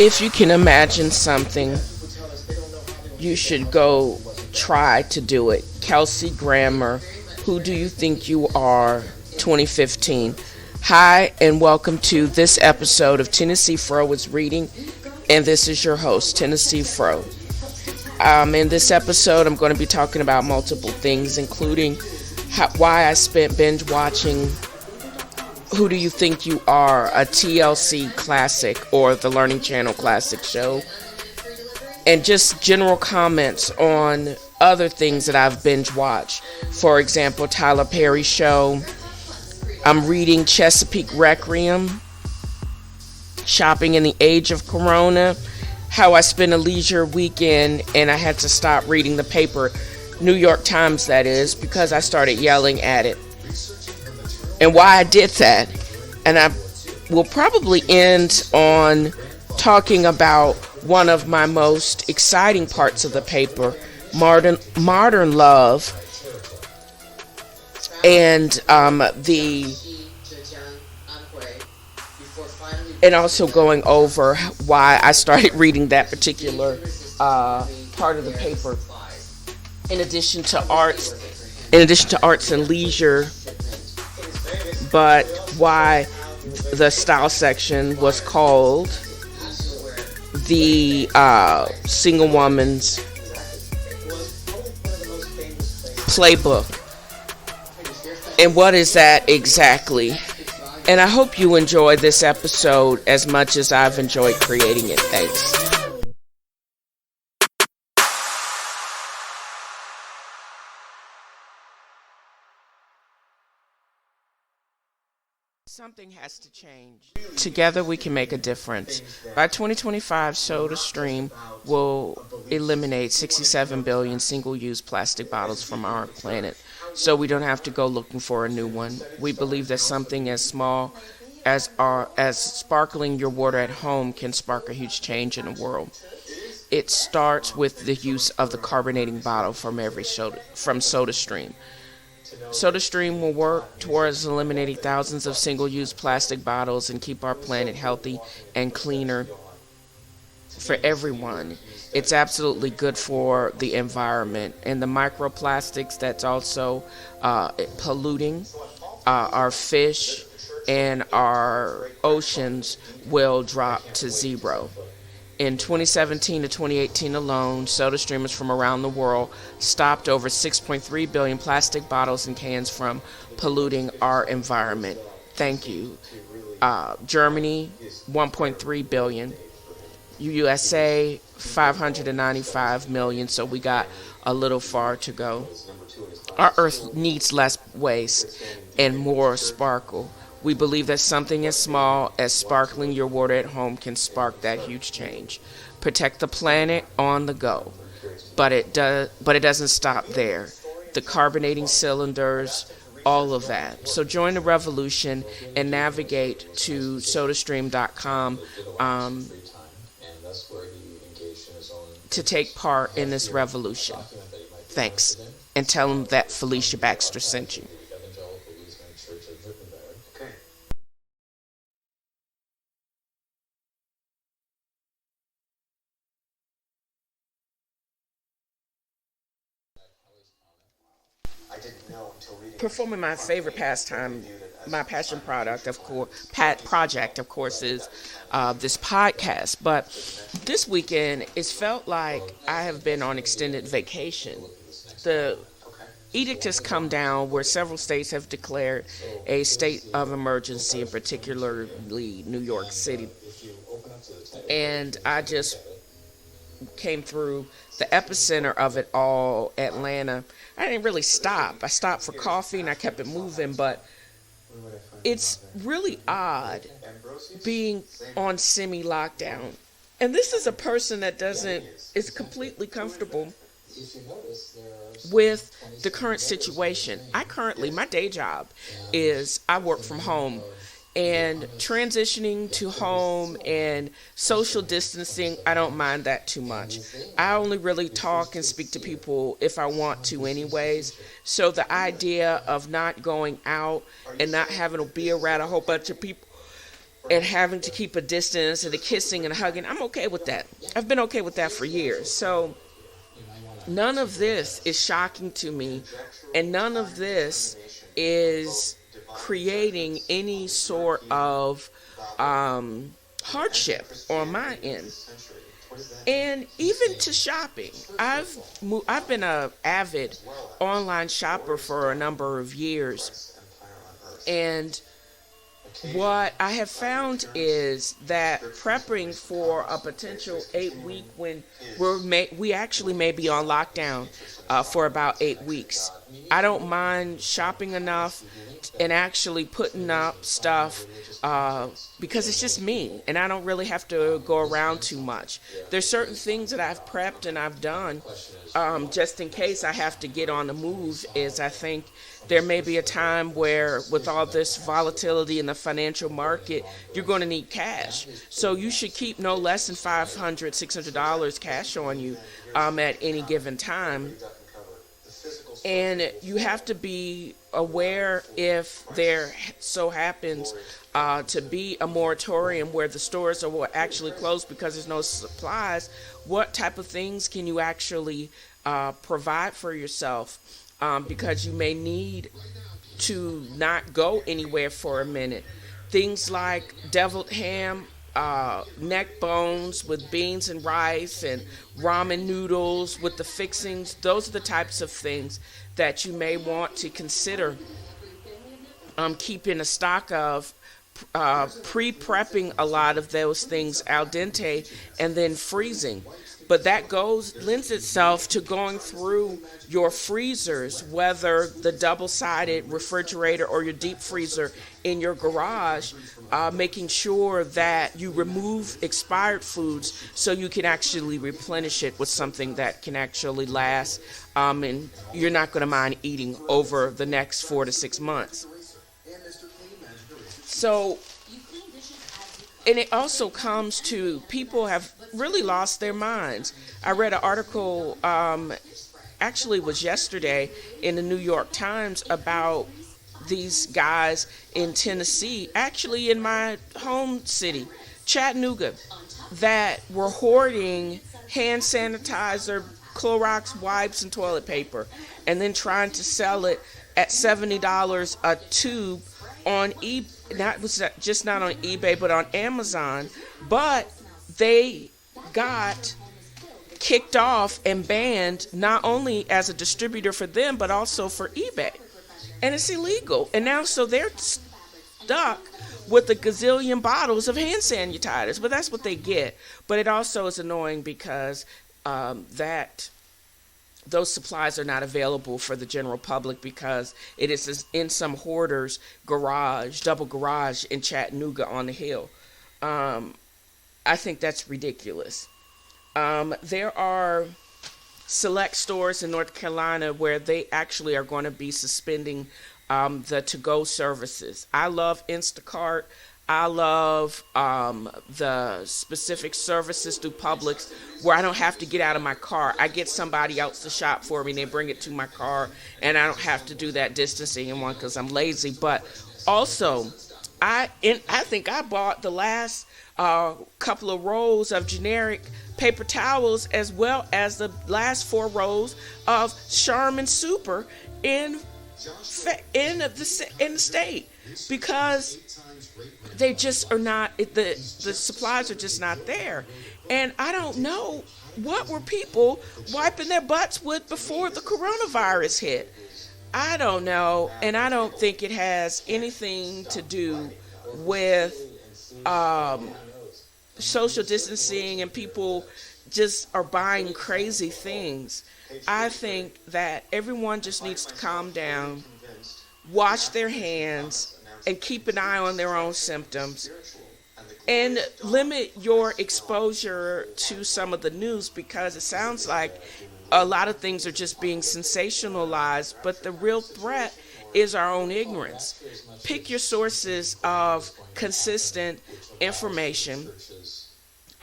If you can imagine something, you should go try to do it. Kelsey Grammer, Who Do You Think You Are, 2015. Hi, and welcome to this episode of TNFro is Reading, and this is your host, TNFro. In this episode, I'm going to be talking about multiple things, including why I spent binge watching Who Do You Think You Are, a TLC classic or the Learning Channel classic show, and just general comments on other things that I've binge watched. For example, Tyler Perry's show. I'm reading Chesapeake Requiem, shopping in the age of Corona, how I spent a leisure weekend and I had to stop reading the paper, New York Times that is, because I started yelling at it, and why I did that. And I will probably end on talking about one of my most exciting parts of the paper, Modern Love, and and also going over why I started reading that particular part of the paper. In addition to arts and leisure, but why the style section was called the single woman's playbook. And what is that exactly? And I hope you enjoy this episode as much as I've enjoyed creating it. Thanks. Something has to change. Together we can make a difference. By 2025, SodaStream will eliminate 67 billion single-use plastic bottles from our planet, so we don't have to go looking for a new one. We believe that something as small as sparkling your water at home can spark a huge change in the world. It starts with the use of the carbonating bottle from SodaStream. SodaStream will work towards eliminating thousands of single-use plastic bottles and keep our planet healthy and cleaner for everyone. It's absolutely good for the environment. And the microplastics that's also polluting our fish and our oceans will drop to zero. In 2017 to 2018 alone, SodaStreamers from around the world stopped over 6.3 billion plastic bottles and cans from polluting our environment. Thank you. Germany, 1.3 billion. USA, 595 million, so we got a little far to go. Our Earth needs less waste and more sparkle. We believe that something as small as sparkling your water at home can spark that huge change. Protect the planet on the go. But it doesn't stop there. The carbonating cylinders, all of that. So join the revolution and navigate to sodastream.com to take part in this revolution. Thanks. And tell them that Felicia Baxter sent you. Performing my favorite pastime, my passion project, of course, is this podcast. But this weekend, it's felt like I have been on extended vacation. The edict has come down where several states have declared a state of emergency, and particularly New York City. And I just came through the epicenter of it all, Atlanta. I didn't really stop. I stopped for coffee and I kept it moving, but it's really odd being on semi-lockdown. And this is a person that is completely comfortable with the current situation. My day job is I work from home. And transitioning to home and social distancing, I don't mind that too much. I only really talk and speak to people if I want to anyways. So the idea of not going out and not having to be around a whole bunch of people and having to keep a distance and the kissing and hugging. I'm okay with that. I've been okay with that for years. So none of this is shocking to me, and none of this is creating any sort of hardship on my end. And even to shopping, I've been a avid online shopper for a number of years, and what I have found is that prepping for a potential 8 week when we actually may be on lockdown for about 8 weeks. I don't mind shopping enough and actually putting up stuff because it's just me and I don't really have to go around too much. There's certain things that I've prepped and I've done just in case I have to get on the move. Is I think there may be a time where with all this volatility in the financial market, you're going to need cash. So you should keep no less than $500, $600 cash on you at any given time. And you have to be aware if there so happens to be a moratorium where the stores are actually closed because there's no supplies, what type of things can you actually provide for yourself? Because you may need to not go anywhere for a minute. Things like deviled ham, neck bones with beans and rice, and ramen noodles with the fixings. Those are the types of things that you may want to consider keeping a stock of, pre-prepping a lot of those things al dente and then freezing. But that lends itself to going through your freezers, whether the double-sided refrigerator or your deep freezer in your garage, making sure that you remove expired foods so you can actually replenish it with something that can actually last, and you're not going to mind eating over the next 4 to 6 months. So, and it also comes to people have really lost their minds. I read an article, actually it was yesterday in the New York Times, about these guys in Tennessee, actually in my home city, Chattanooga, that were hoarding hand sanitizer, Clorox wipes, and toilet paper, and then trying to sell it at $70 a tube on eBay. Not on eBay, but on Amazon. But they got kicked off and banned not only as a distributor for them, but also for eBay. And it's illegal. And now so they're stuck with a gazillion bottles of hand sanitizers. But that's what they get. But it also is annoying because those supplies are not available for the general public because it is in some hoarder's garage, double garage in Chattanooga on the hill. I think that's ridiculous. There are select stores in North Carolina where they actually are going to be suspending the to-go services. I love Instacart. I love the specific services through Publix where I don't have to get out of my car. I get somebody else to shop for me and they bring it to my car, and I don't have to do that distancing in one because I'm lazy. But also, I think I bought the last couple of rolls of generic paper towels as well as the last 4 rolls of Charmin Super in the state because they just are not, the supplies are just not there. And I don't know what were people wiping their butts with before the coronavirus hit. I don't know, and I don't think it has anything to do with social distancing and people just are buying crazy things. I think that everyone just needs to calm down, wash their hands, and keep an eye on their own symptoms, and limit your exposure to some of the news because it sounds like a lot of things are just being sensationalized, but the real threat is our own ignorance. Pick your sources of consistent information.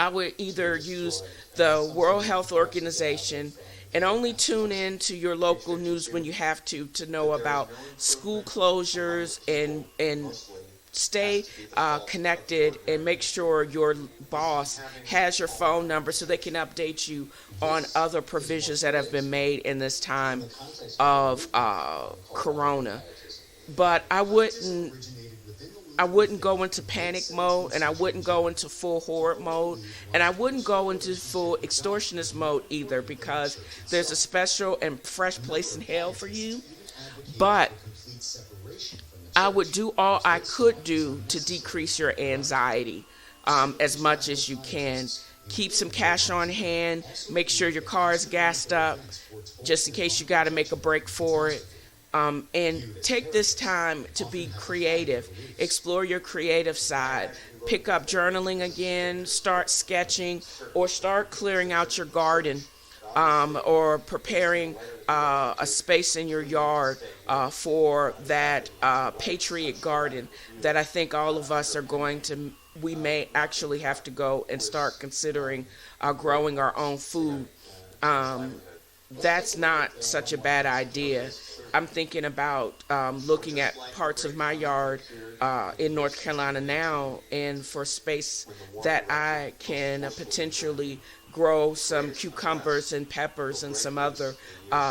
I would either use the World Health Organization and only tune in to your local news when you have to know about school closures and stay connected and make sure your boss has your phone number so they can update you on other provisions that have been made in this time of corona. But I wouldn't go into panic mode, and I wouldn't go into full horror mode, and I wouldn't go into full extortionist mode either, because there's a special and fresh place in hell for you. But I would do all I could do to decrease your anxiety as much as you can. Keep some cash on hand. Make sure your car is gassed up just in case you got to make a break for it. And take this time to be creative. Explore your creative side. Pick up journaling again. Start sketching, or start clearing out your garden, or preparing a space in your yard for that patriot garden that I think all of us are going to. We may actually have to go and start considering growing our own food. That's not such a bad idea. I'm thinking about looking at parts of my yard in North Carolina now, and for space that I can potentially grow some cucumbers and peppers and some other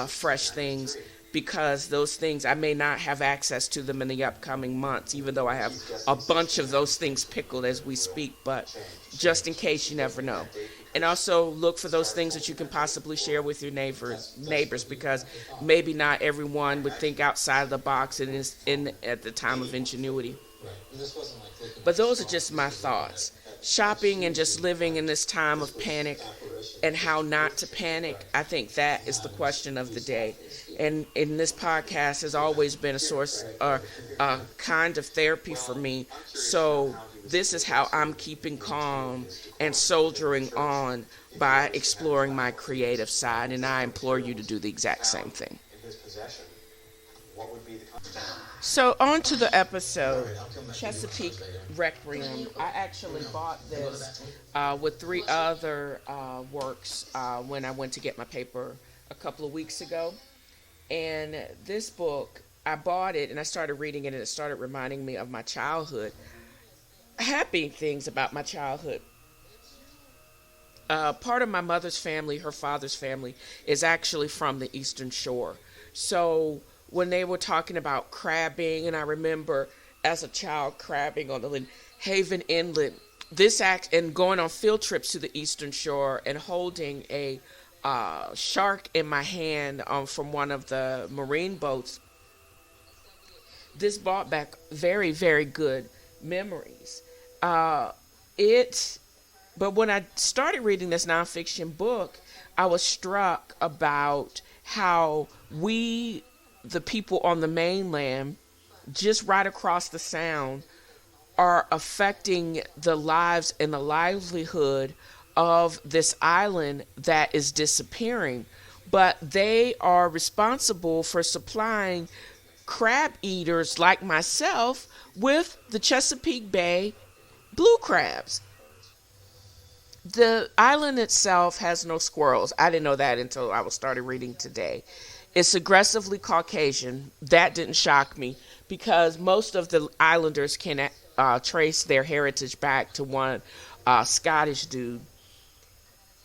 fresh things, because those things I may not have access to them in the upcoming months, even though I have a bunch of those things pickled as we speak. But just in case, you never know. And also look for those things that you can possibly share with your neighbors, because maybe not everyone would think outside of the box and is in at the time of ingenuity. But those are just my thoughts. Shopping and just living in this time of panic, and how not to panic, I think that is the question of the day. And in this podcast has always been a source or a kind of therapy for me. So this is how I'm keeping calm and soldiering on, by exploring my creative side, and I implore you to do the exact same thing. So on to the episode, Chesapeake Requiem. I actually bought this with three other works when I went to get my paper a couple of weeks ago. And this book, I bought it and I started reading it, and it started reminding me of my childhood. Happy things about my childhood. Part of my mother's family, her father's family, is actually from the Eastern Shore. So when they were talking about crabbing, and I remember as a child crabbing on the Haven Inlet, and going on field trips to the Eastern Shore and holding a shark in my hand from one of the marine boats. This brought back very, very good memories. But when I started reading this nonfiction book, I was struck about how we, the people on the mainland, just right across the sound, are affecting the lives and the livelihood of this island that is disappearing. But they are responsible for supplying crab eaters like myself with the Chesapeake Bay blue crabs. The island itself has no squirrels. I didn't know that until I started reading today. It's aggressively Caucasian. That didn't shock me, because most of the islanders can trace their heritage back to one Scottish dude.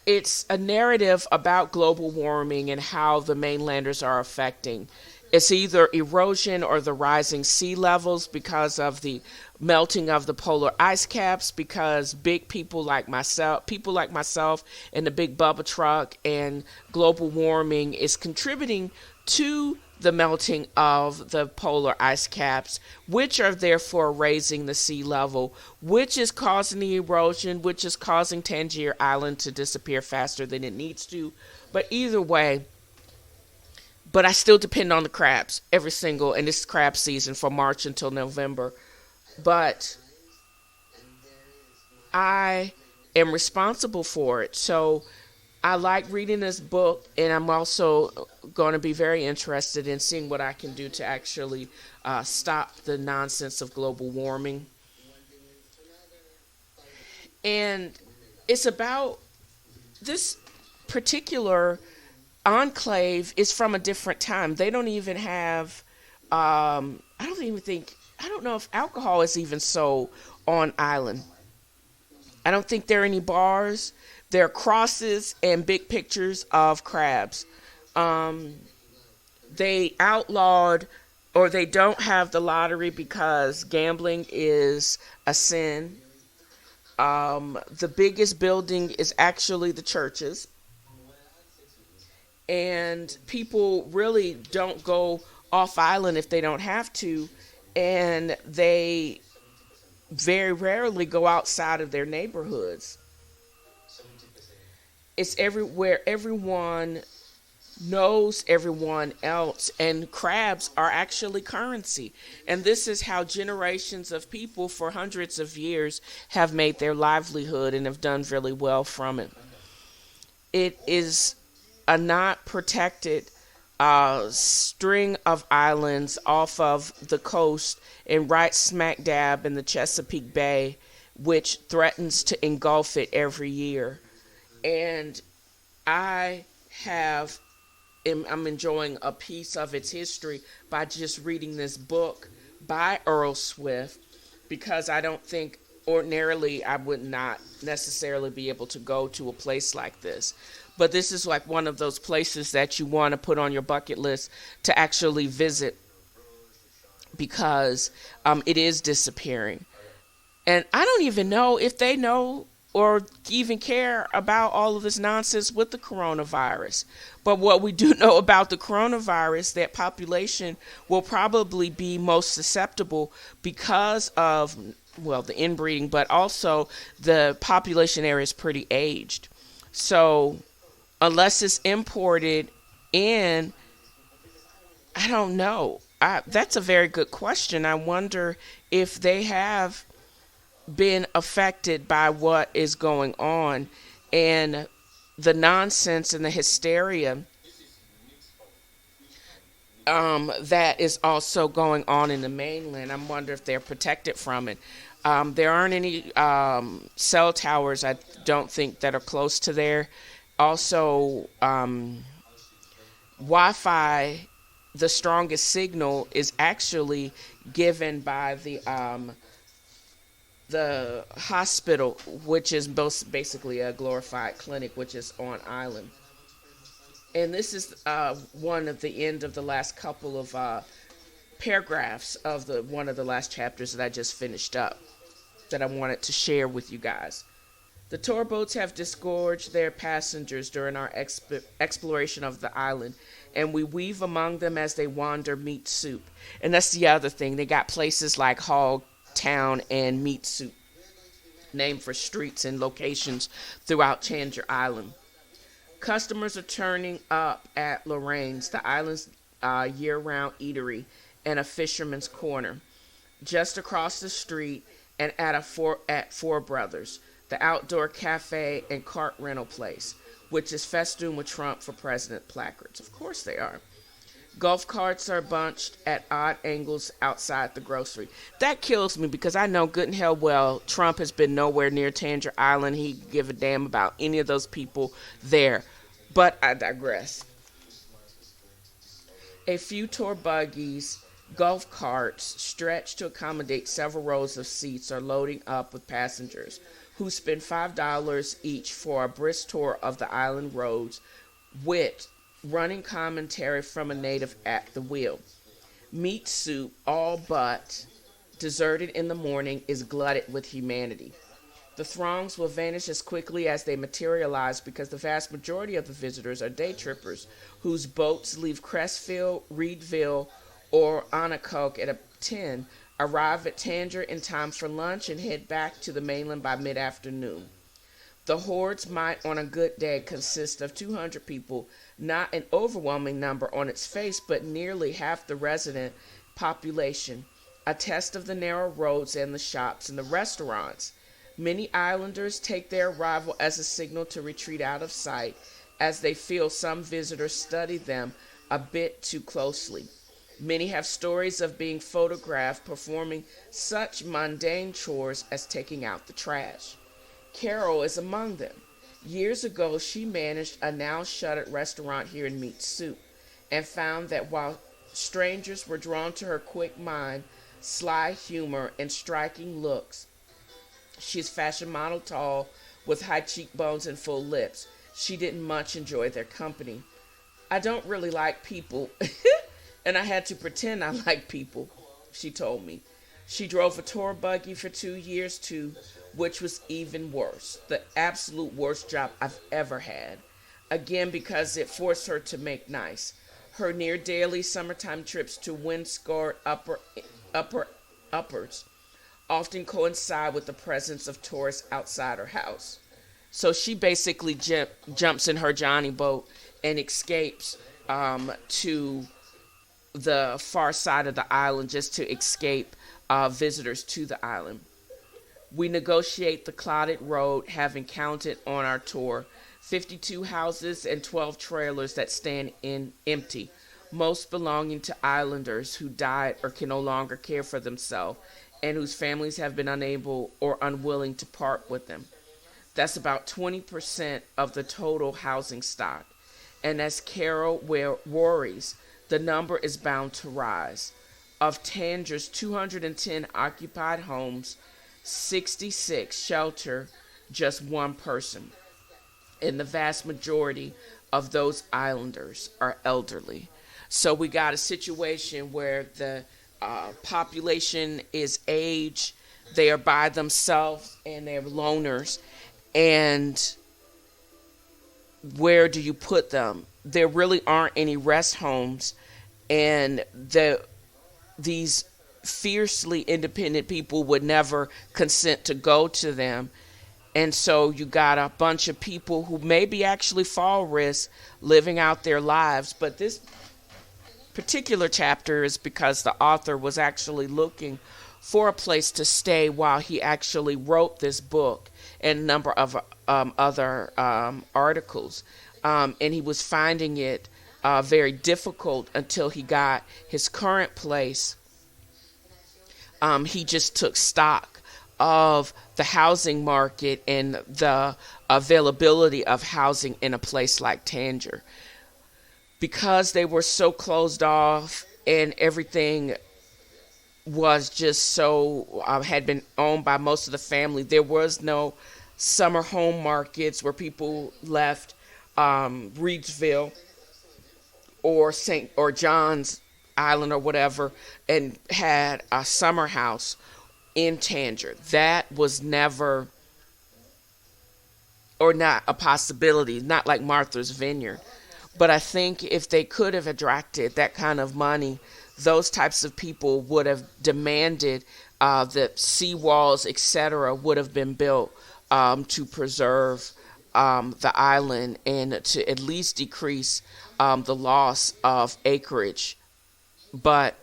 It's a narrative about global warming and how the mainlanders are affecting. It's either erosion or the rising sea levels because of the melting of the polar ice caps, because people like myself and the big Bubba truck and global warming is contributing to the melting of the polar ice caps, which are therefore raising the sea level, which is causing the erosion, which is causing Tangier Island to disappear faster than it needs to. But either way, but I still depend on the crabs and this is crab season from March until November. But I am responsible for it. So I like reading this book, and I'm also going to be very interested in seeing what I can do to actually stop the nonsense of global warming. And it's about this particular enclave is from a different time. They don't even have, I don't even think, I don't know if alcohol is even sold on island. I don't think there are any bars. There are crosses and big pictures of crabs. Um, they outlawed, or they don't have the lottery because gambling is a sin. The biggest building is actually the churches, and people really don't go off island if they don't have to, and they very rarely go outside of their neighborhoods. It's everywhere. Everyone knows everyone else, and crabs are actually currency. And this is how generations of people for hundreds of years have made their livelihood and have done really well from it. It is a not protected string of islands off of the coast and right smack dab in the Chesapeake Bay, which threatens to engulf it every year. And I have I'm enjoying a piece of its history by just reading this book by Earl Swift, because I don't think ordinarily I would not necessarily be able to go to a place like this. But this is like one of those places that you want to put on your bucket list to actually visit, because it is disappearing. And I don't even know if they know or even care about all of this nonsense with the coronavirus. But what we do know about the coronavirus, that population will probably be most susceptible because of, well, the inbreeding, but also the population area is pretty aged. So unless it's imported in, I don't know. That's a very good question. I wonder if they have been affected by what is going on and the nonsense and the hysteria that is also going on in the mainland. I wonder if they're protected from it. There aren't any cell towers, I don't think, that are close to there. Also, Wi-Fi, the strongest signal is actually given by the hospital, which is both basically a glorified clinic, which is on island. And this is one of the end of the last couple of paragraphs of the one of the last chapters that I just finished up, that I wanted to share with you guys. The tour boats have disgorged their passengers during our exploration of the island, and we weave among them as they wander meat soup. And that's the other thing. They got places like Hog Town and Meat Soup, named for streets and locations throughout Tanger Island. Customers are turning up at Lorraine's, the island's year-round eatery, and a fisherman's corner. Just across the street and at Four Brothers, the outdoor cafe and cart rental place, which is festooned with Trump for President placards. Of course they are. Golf carts are bunched at odd angles outside the grocery. That kills me, because I know good and hell well Trump has been nowhere near Tanger Island. He give a damn about any of those people there. But I digress. A few tour buggies, golf carts stretched to accommodate several rows of seats, are loading up with passengers who spend $5 each for a brisk tour of the island roads, with running commentary from a native at the wheel. Meat Soup, all but deserted in the morning, is glutted with humanity. The throngs will vanish as quickly as they materialize, because the vast majority of the visitors are day trippers whose boats leave Crestfield, Reedville, or Onnacoke at 10, arrive at Tanger in time for lunch, and head back to the mainland by mid-afternoon. The hordes might, on a good day, consist of 200 people, not an overwhelming number on its face, but nearly half the resident population, a test of the narrow roads and the shops and the restaurants. Many islanders take their arrival as a signal to retreat out of sight, as they feel some visitors study them a bit too closely. Many have stories of being photographed performing such mundane chores as taking out the trash. Carol is among them. Years ago, she managed a now-shuttered restaurant here in Meat Soup, and found that while strangers were drawn to her quick mind, sly humor, and striking looks. She's fashion model tall with high cheekbones and full lips. She didn't much enjoy their company. I don't really like people, and I had to pretend I like people, she told me. She drove a tour buggy for 2 years too, which was even worse. The absolute worst job I've ever had. Again, because it forced her to make nice. Her near daily summertime trips to windscored uppers often coincide with the presence of tourists outside her house. So she basically jumps in her Johnny boat and escapes to the far side of the island just to escape visitors to the island. We negotiate the clotted road, having counted on our tour 52 houses and 12 trailers that stand in empty, most belonging to islanders who died or can no longer care for themselves and whose families have been unable or unwilling to part with them. That's about 20% of the total housing stock. And as Carol worries, the number is bound to rise. Of Tanger's 210 occupied homes, 66 shelter just one person. And the vast majority of those islanders are elderly. So we got a situation where the population is aged, they are by themselves, and they're loners. And where do you put them? There really aren't any rest homes, and these fiercely independent people would never consent to go to them. And so you got a bunch of people who maybe actually fall risk living out their lives. But this particular chapter is because the author was actually looking for a place to stay while he actually wrote this book and a number of other articles. And he was finding it very difficult until he got his current place. He just took stock of the housing market and the availability of housing in a place like Tanger. Because they were so closed off and everything was just so, had been owned by most of the family, there was no summer home markets where people left Reedsville or John's Island or whatever and had a summer house in Tanger. That was never, or not a possibility, not like Martha's Vineyard. But I think if they could have attracted that kind of money, those types of people would have demanded that seawalls, etc., would have been built to preserve the island and to at least decrease the loss of acreage. But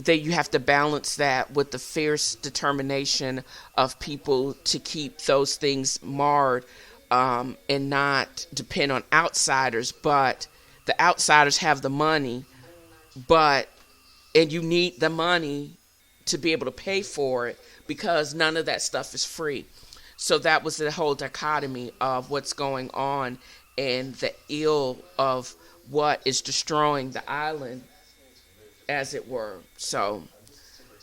you have to balance that with the fierce determination of people to keep those things marred and not depend on outsiders. But the outsiders have the money, and you need the money to be able to pay for it because none of that stuff is free. So that was the whole dichotomy of what's going on and the ill of what is destroying the island, as it were. So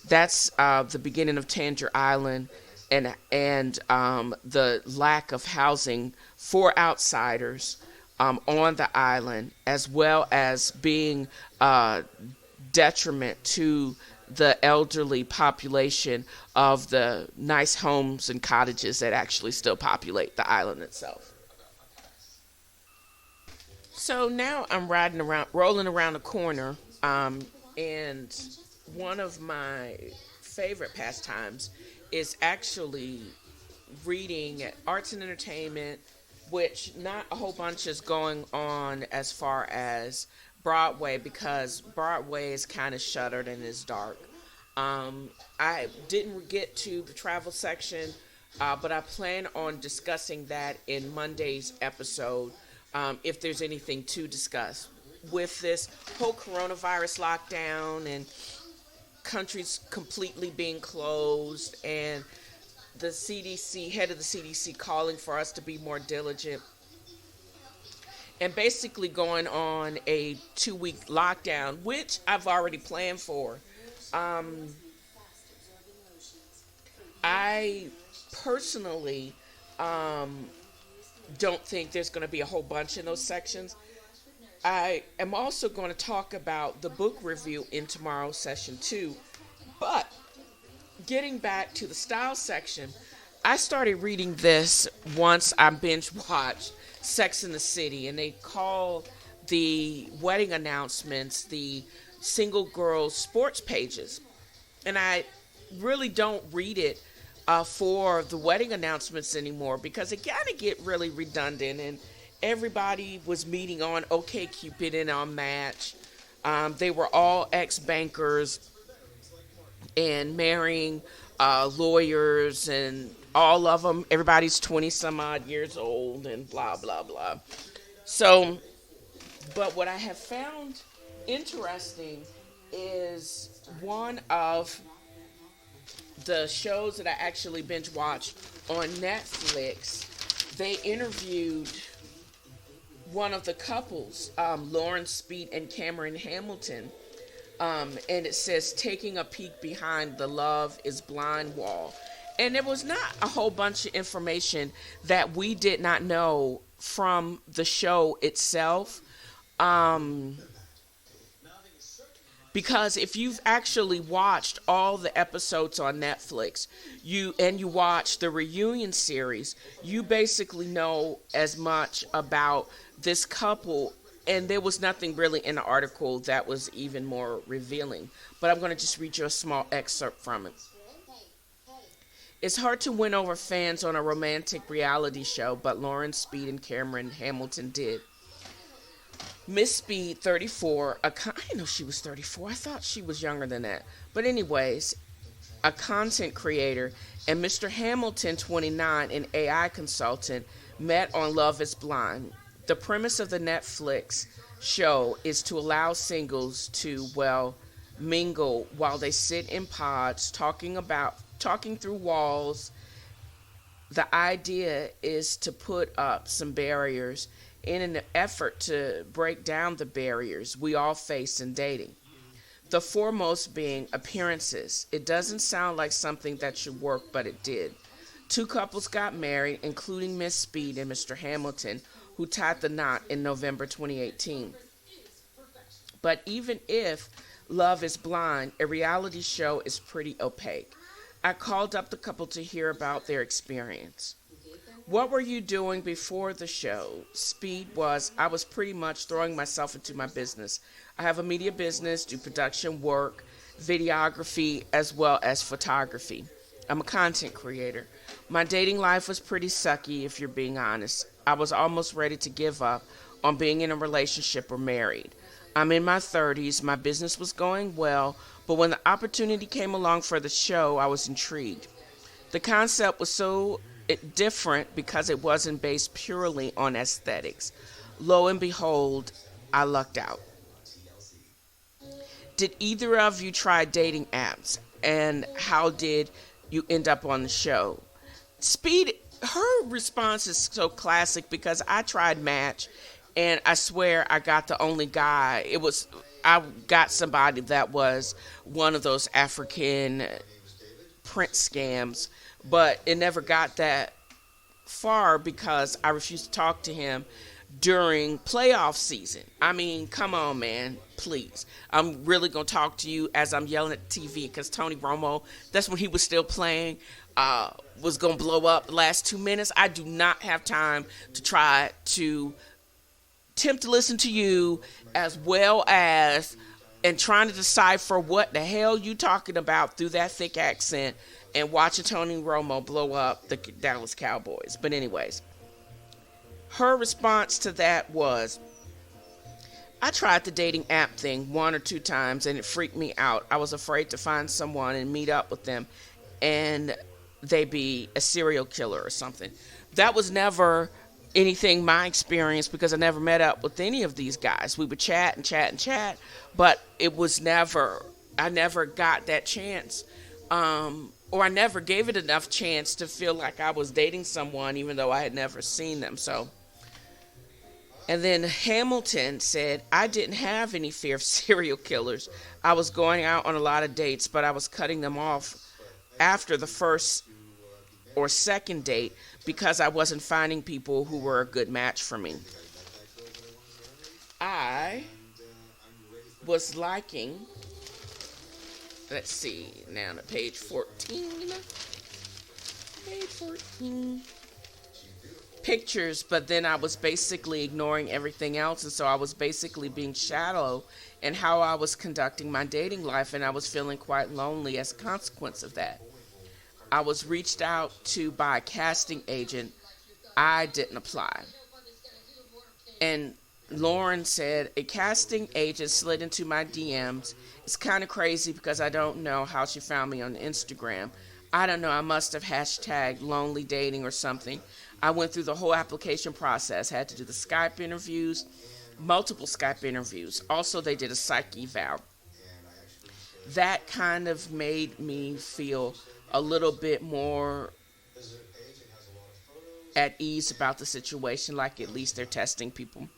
that's the beginning of Tanger Island and the lack of housing for outsiders on the island, as well as being detriment to the elderly population of the nice homes and cottages that actually still populate the island itself. So now I'm rolling around the corner, and one of my favorite pastimes is actually reading arts and entertainment, which not a whole bunch is going on as far as Broadway because Broadway is kind of shuttered and is dark. I didn't get to the travel section, but I plan on discussing that in Monday's episode if there's anything to discuss. With this whole coronavirus lockdown and countries completely being closed and the CDC, head of the CDC calling for us to be more diligent and basically going on a 2-week lockdown, which I've already planned for. Um, I personally um, don't think there's going to be a whole bunch in those sections. I am also going to talk about the book review in tomorrow's session too. But getting back to the style section, I started reading this once I binge watched Sex in the City, and they call the wedding announcements the single girls sports pages. And I really don't read it for the wedding announcements anymore because it kind of get really redundant, and everybody was meeting on OkCupid and on Match. They were all ex-bankers and marrying lawyers, and all of them, everybody's 20 some odd years old and blah, blah, blah. So, but what I have found interesting is one of the shows that I actually binge watched on Netflix. They interviewed one of the couples, Lauren Speed and Cameron Hamilton, and it says taking a peek behind the Love is Blind wall. And there was not a whole bunch of information that we did not know from the show itself. Because if you've actually watched all the episodes on Netflix, you watch the reunion series, you basically know as much about this couple, and there was nothing really in the article that was even more revealing. But I'm going to just read you a small excerpt from it. It's hard to win over fans on a romantic reality show, but Lauren Speed and Cameron Hamilton did. Miss Speed, 34, I know she was 34. I thought she was younger than that. But anyways, a content creator, and Mr. Hamilton, 29, an AI consultant, met on Love is Blind. The premise of the Netflix show is to allow singles to, well, mingle while they sit in pods talking through walls. The idea is to put up some barriers in an effort to break down the barriers we all face in dating. The foremost being appearances. It doesn't sound like something that should work, but it did. Two couples got married, including Miss Speed and Mr. Hamilton, who tied the knot in November 2018. But even if Love is Blind, a reality show is pretty opaque. I called up the couple to hear about their experience. What were you doing before the show? Speed was, I was pretty much throwing myself into my business. I have a media business, do production work, videography, as well as photography. I'm a content creator. My dating life was pretty sucky, if you're being honest. I was almost ready to give up on being in a relationship or married. I'm in my 30s, my business was going well, but when the opportunity came along for the show, I was intrigued. The concept was so different because it wasn't based purely on aesthetics. Lo and behold, I lucked out. Did either of you try dating apps, and how did you end up on the show? Speed, her response is so classic because I tried Match, and I swear I got the only guy. I got somebody that was one of those African print scams, but it never got that far because I refused to talk to him during playoff season. I mean, come on, man, please. I'm really going to talk to you as I'm yelling at the TV because Tony Romo, that's when he was still playing, was going to blow up the last 2 minutes. I do not have time to try to attempt to listen to you as well as and trying to decipher what the hell you talking about through that thick accent and watching Tony Romo blow up the Dallas Cowboys. But anyways, her response to that was, I tried the dating app thing 1 or 2 times and it freaked me out. I was afraid to find someone and meet up with them and they be a serial killer or something. That was never anything my experience because I never met up with any of these guys. We would chat and chat and chat, but it was never, I never got that chance. Or I never gave it enough chance to feel like I was dating someone even though I had never seen them. So, And then Hamilton said, I didn't have any fear of serial killers. I was going out on a lot of dates, but I was cutting them off after the first or second date because I wasn't finding people who were a good match for me. I was liking, let's see, now to page 14. Page 14. Pictures, but then I was basically ignoring everything else, and so I was basically being shallow in how I was conducting my dating life, and I was feeling quite lonely as a consequence of that. I was reached out to by a casting agent. I didn't apply. And Lauren said, a casting agent slid into my DMs. It's kind of crazy because I don't know how she found me on Instagram. I don't know, I must have hashtagged lonely dating or something. I went through the whole application process, had to do the Skype interviews, multiple Skype interviews. Also, they did a psych eval. That kind of made me feel a little bit more at ease about the situation, like at least they're testing people.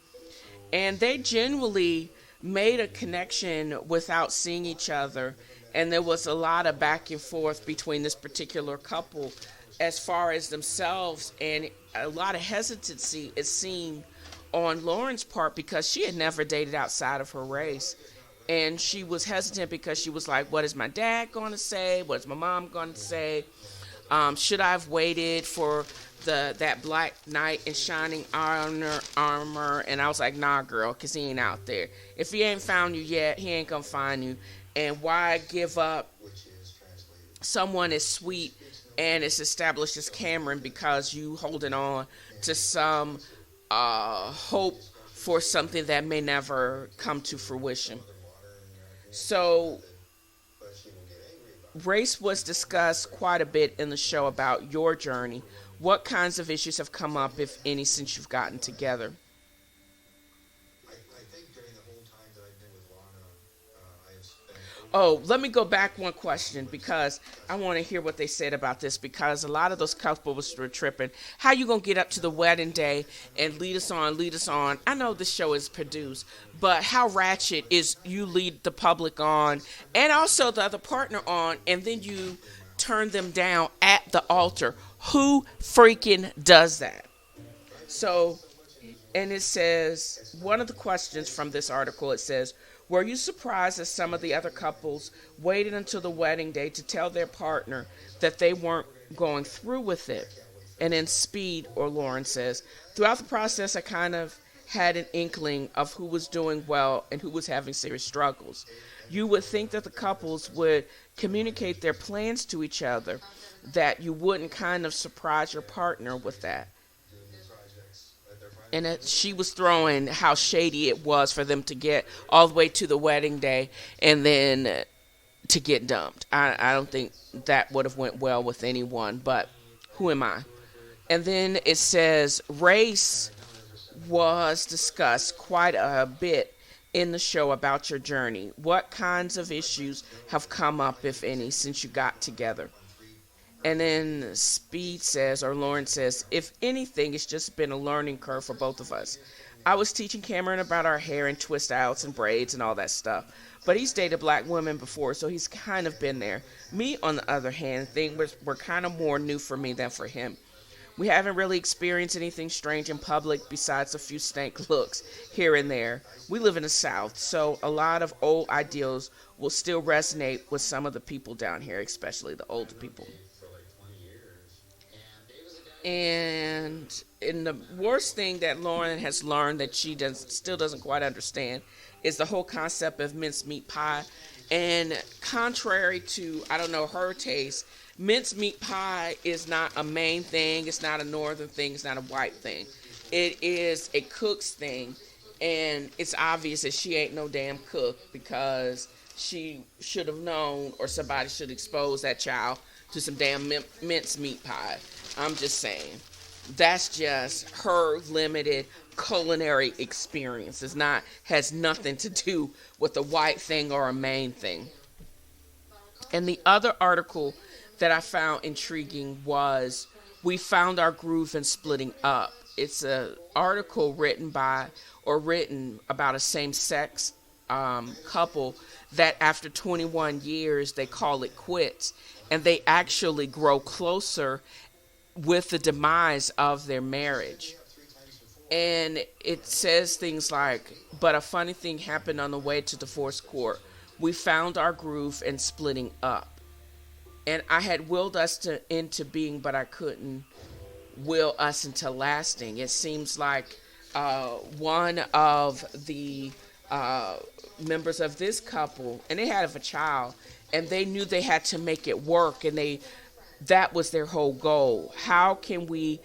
And they genuinely made a connection without seeing each other. And there was a lot of back and forth between this particular couple as far as themselves, and a lot of hesitancy, it seemed, on Lauren's part because she had never dated outside of her race. And she was hesitant because she was like, what is my dad going to say? What is my mom going to say? Should I have waited for that black knight in shining armor? And I was like, nah, girl, because he ain't out there. If he ain't found you yet, he ain't going to find you. And why give up someone as sweet and as established as Cameron because you holding on to some hope for something that may never come to fruition? So race was discussed quite a bit in the show about your journey. What kinds of issues have come up, if any, since you've gotten together? Oh, let me go back one question because I want to hear what they said about this, because a lot of those couples were tripping. How you going to get up to the wedding day and lead us on? I know the show is produced, but how ratchet is you lead the public on and also the other partner on, and then you turn them down at the altar? Who freaking does that? So, and it says, one of the questions from this article, it says, were you surprised that some of the other couples waited until the wedding day to tell their partner that they weren't going through with it? And in Speed, or Lauren says, throughout the process, I kind of had an inkling of who was doing well and who was having serious struggles. You would think that the couples would communicate their plans to each other, that you wouldn't kind of surprise your partner with that. And she was throwing how shady it was for them to get all the way to the wedding day and then to get dumped. I don't think that would have went well with anyone, but who am I? And then it says race was discussed quite a bit in the show about your journey. What kinds of issues have come up, if any, since you got together? And then Speed says, or Lauren says, if anything, it's just been a learning curve for both of us. I was teaching Cameron about our hair and twist outs and braids and all that stuff. But he's dated black women before, so he's kind of been there. Me, on the other hand, things were kind of more new for me than for him. We haven't really experienced anything strange in public besides a few stank looks here and there. We live in the South, so a lot of old ideals will still resonate with some of the people down here, especially the older people. And the worst thing that Lauren has learned that she still doesn't quite understand is the whole concept of mincemeat pie. And contrary to, I don't know, her taste, mincemeat pie is not a Maine thing. It's not a northern thing. It's not a white thing. It is a cook's thing. And it's obvious that she ain't no damn cook because she should have known, or somebody should expose that child to some damn mincemeat pie. I'm just saying. That's just her limited culinary experience. Has nothing to do with a white thing or a Maine thing. And the other article that I found intriguing was, we found our groove in splitting up. it's a article written about a same-sex couple that after 21 years they call it quits, and they actually grow closer with the demise of their marriage. And it says things like, but a funny thing happened on the way to divorce court. We found our groove and splitting up. And I had willed us into being, but I couldn't will us into lasting. It seems like one of the members of this couple, and they had a child, and they knew they had to make it work, and that was their whole goal. How can we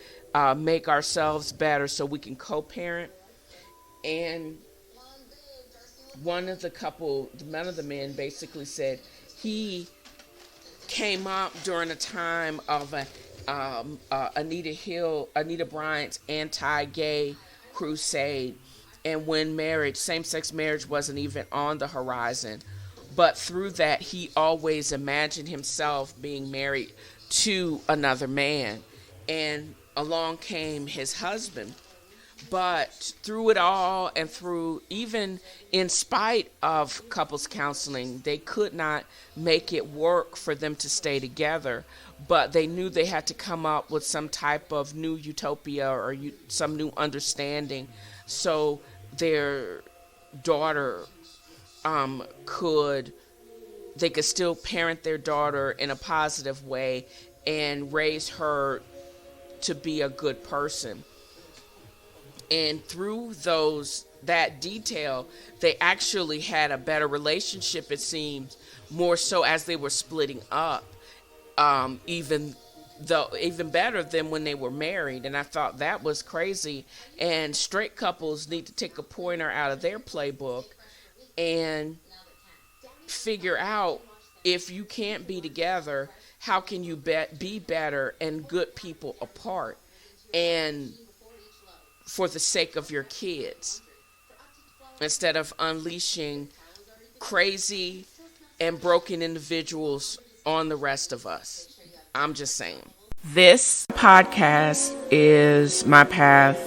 make ourselves better so we can co-parent? And one of the men basically said he came up during a time of Anita Bryant's anti-gay crusade, and when same-sex marriage wasn't even on the horizon. But through that, he always imagined himself being married to another man, and along came his husband. But through it all, and through even in spite of couples counseling, they could not make it work for them to stay together. But they knew they had to come up with some type of new utopia or some new understanding, so their daughter could still parent their daughter in a positive way and raise her to be a good person. And through that detail, they actually had a better relationship, it seems, more so as they were splitting up, even better than when they were married. And I thought that was crazy. And straight couples need to take a pointer out of their playbook and figure out, if you can't be together, how can you be better and good people apart, and for the sake of your kids, instead of unleashing crazy and broken individuals on the rest of us. I'm just saying. This podcast is my path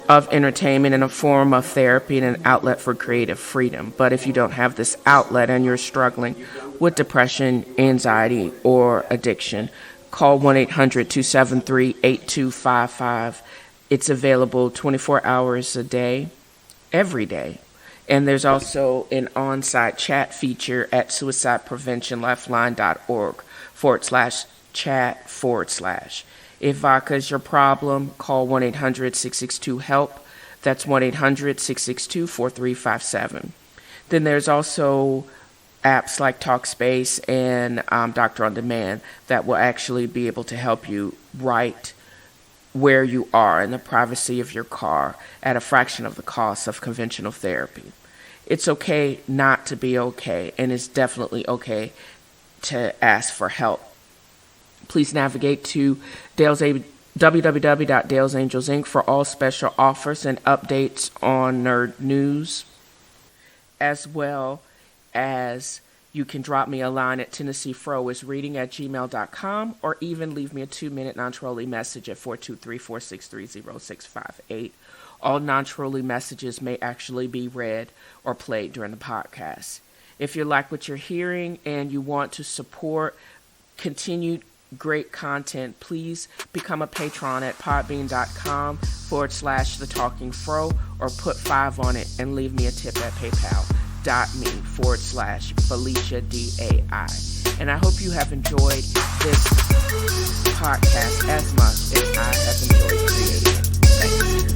of entertainment and a form of therapy and an outlet for creative freedom. But if you don't have this outlet and you're struggling with depression, anxiety, or addiction, call 1-800-273-8255. It's available 24 hours a day, every day. And there's also an on-site chat feature at suicidepreventionlifeline.org/chat/. If vodka is your problem, call 1-800-662-HELP. That's 1-800-662-4357. Then there's also apps like TalkSpace and Doctor on Demand that will actually be able to help you right where you are in the privacy of your car at a fraction of the cost of conventional therapy. It's okay not to be okay, and it's definitely okay to ask for help. Please navigate to www.Dale's Angels Inc. for all special offers and updates on nerd news, as well as you can drop me a line at TennesseeFroisReading@gmail.com, or even leave me a 2-minute non-trolling message at 423-463-0658. All non-trolling messages may actually be read or played during the podcast. If you like what you're hearing and you want to support continued great content, please become a patron at podbean.com/The Talking Fro, or put 5 on it and leave me a tip at PayPal.me/Felicia DAI. And I hope you have enjoyed this podcast as much as I have enjoyed creating it. Thank you.